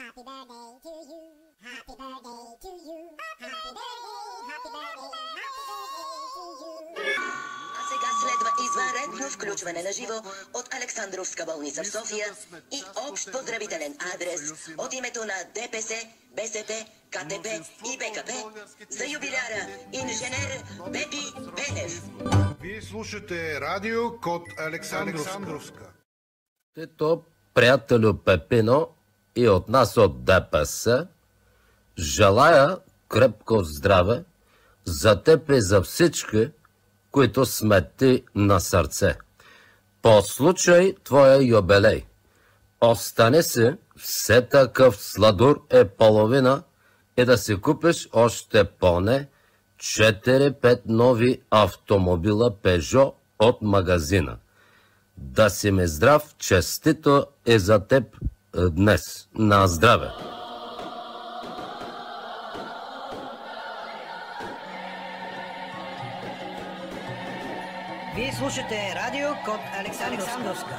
Happy birthday to you. Happy birthday to you. Happy birthday, happy birthday, happy birthday to you. А сега следва извънредно включване на живо от Александровска болница в София и общ поздравителен адрес от името на ДПС, БСП, КТП и БКП за юбиляра инженер Пепи Пенев. Вие слушате радио Код Александровска. Тето, приятелю Пепино и от нас от ДПС, желая крепко здраве за теб и за всички, които сме ти на сърце. По случай твоя юбилей, остане си, все такъв сладур е половина и да си купиш още поне 4-5 нови автомобила Peugeot от магазина. Да си ми здрав, честито е за теб днес. На здраве! Вие слушате радио Код Александровска.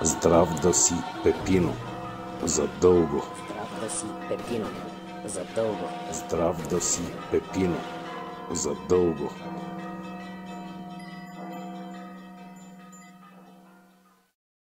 Здрав да си, Пепино, за дълго. Здрав да си, Пепино, за дълго. Здрав да си, Пепино, за дълго.